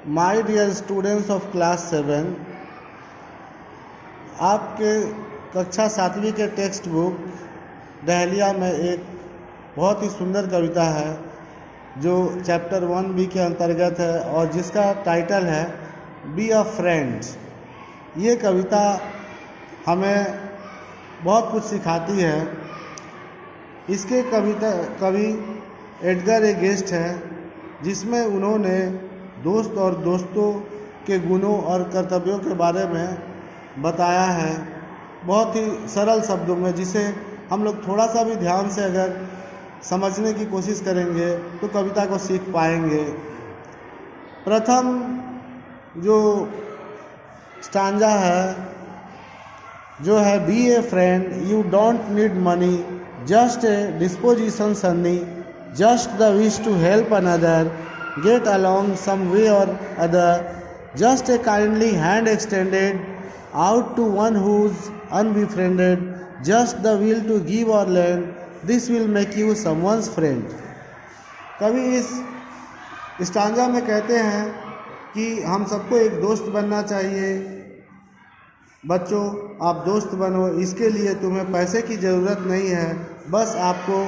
My dear students of class 7, आपके कक्षा 7वीं के टेक्स्ट बुक डहलिया में एक बहुत ही सुंदर कविता है जो चैप्टर 1B के अंतर्गत है और जिसका टाइटल है बी अ फ्रेंड। ये कविता हमें बहुत कुछ सिखाती है। इसके कवि एडगर ए गेस्ट हैं, जिसमें उन्होंने दोस्त और दोस्तों के गुणों और कर्तव्यों के बारे में बताया है बहुत ही सरल शब्दों में, जिसे हम लोग थोड़ा सा भी ध्यान से अगर समझने की कोशिश करेंगे तो कविता को सीख पाएंगे। प्रथम जो स्टांजा है जो है be a friend, you don't need money, just a disposition sunny, just the wish to help another, get along some way or other, just a kindly hand extended out to one who's unbefriended, just the will to give or lend, this will make you someone's friend। कवि इस stanza में कहते हैं कि हम सबको एक दोस्त बनना चाहिए। बच्चों, आप दोस्त बनो, इसके लिए तुम्हें पैसे की ज़रूरत नहीं है, बस आपको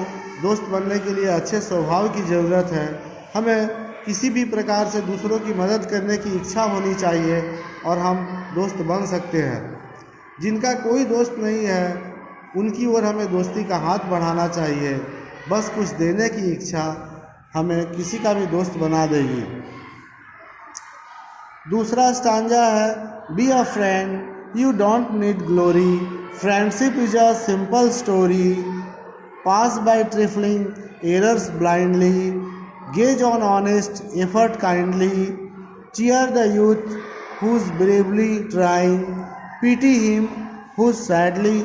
दोस्त बनने के लिए अच्छे स्वभाव की ज़रूरत है। हमें किसी भी प्रकार से दूसरों की मदद करने की इच्छा होनी चाहिए और हम दोस्त बन सकते हैं। जिनका कोई दोस्त नहीं है उनकी ओर हमें दोस्ती का हाथ बढ़ाना चाहिए। बस कुछ देने की इच्छा हमें किसी का भी दोस्त बना देगी। दूसरा स्टांजा है be a friend, you don't need glory, friendship is a simple story, pass by trifling errors blindly, gaze on honest effort kindly, cheer the youth who's bravely trying, pity him who's sadly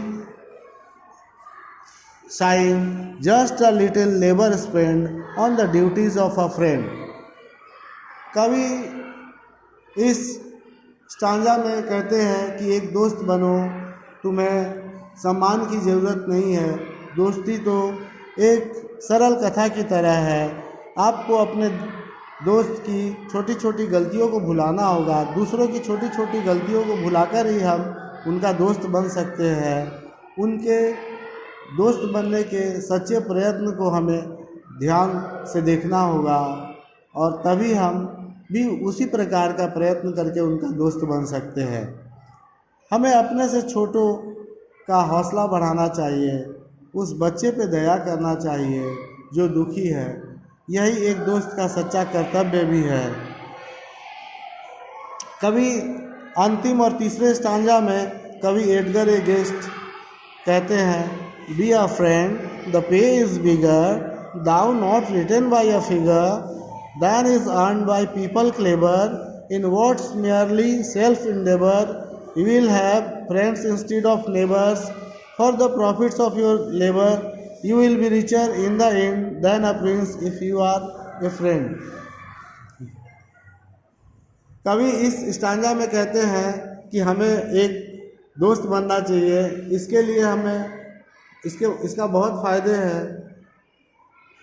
sighing, just a little labor spent on the duties of a friend। कवि इस stanza में कहते हैं कि एक दोस्त बनो, तुम्हें सम्मान की ज़रूरत नहीं है। दोस्ती तो एक सरल कथा की तरह है। आपको अपने दोस्त की छोटी छोटी गलतियों को भुलाना होगा। दूसरों की छोटी छोटी गलतियों को भुलाकर ही हम उनका दोस्त बन सकते हैं। उनके दोस्त बनने के सच्चे प्रयत्न को हमें ध्यान से देखना होगा और तभी हम भी उसी प्रकार का प्रयत्न करके उनका दोस्त बन सकते हैं। हमें अपने से छोटों का हौसला बढ़ाना चाहिए, उस बच्चे पे दया करना चाहिए जो दुखी है। यही एक दोस्त का सच्चा कर्तव्य भी है। कवि अंतिम और तीसरे स्टांजा में कवि एडगर ए गेस्ट कहते हैं be a friend, the pay is bigger, though not written by a figure, than is earn by people clever, in words merely self endeavor, you will have friends instead of neighbors, for the profits of your labor, you will be richer in the end than a prince if you are a friend। कवि इस stanza में कहते हैं कि हमें एक दोस्त बनना चाहिए। इसके लिए हमें इसका बहुत फ़ायदे हैं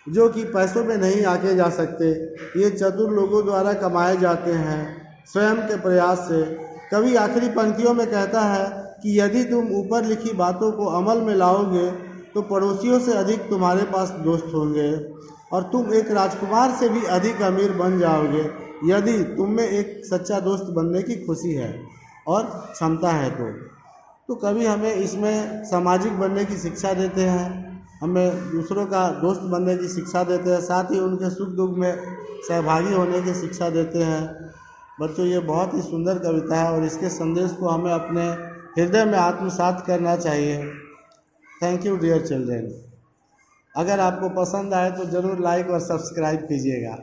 जो कि पैसों में नहीं आके जा सकते। ये चतुर लोगों द्वारा कमाए जाते हैं स्वयं के प्रयास से। कवि आखिरी पंक्तियों में कहता है कि यदि तुम ऊपर लिखी बातों को अमल में लाओगे तो पड़ोसियों से अधिक तुम्हारे पास दोस्त होंगे और तुम एक राजकुमार से भी अधिक अमीर बन जाओगे यदि तुम में एक सच्चा दोस्त बनने की खुशी है और क्षमता है तो कभी हमें इसमें सामाजिक बनने की शिक्षा देते हैं, हमें दूसरों का दोस्त बनने की शिक्षा देते हैं, साथ ही उनके सुख दुख में सहभागी होने की शिक्षा देते हैं। बच्चों, ये बहुत ही सुंदर कविता है और इसके संदेश को हमें अपने हृदय में आत्मसात करना चाहिए। Thank you dear children. अगर आपको पसंद आए तो ज़रूर लाइक और सब्सक्राइब कीजिएगा।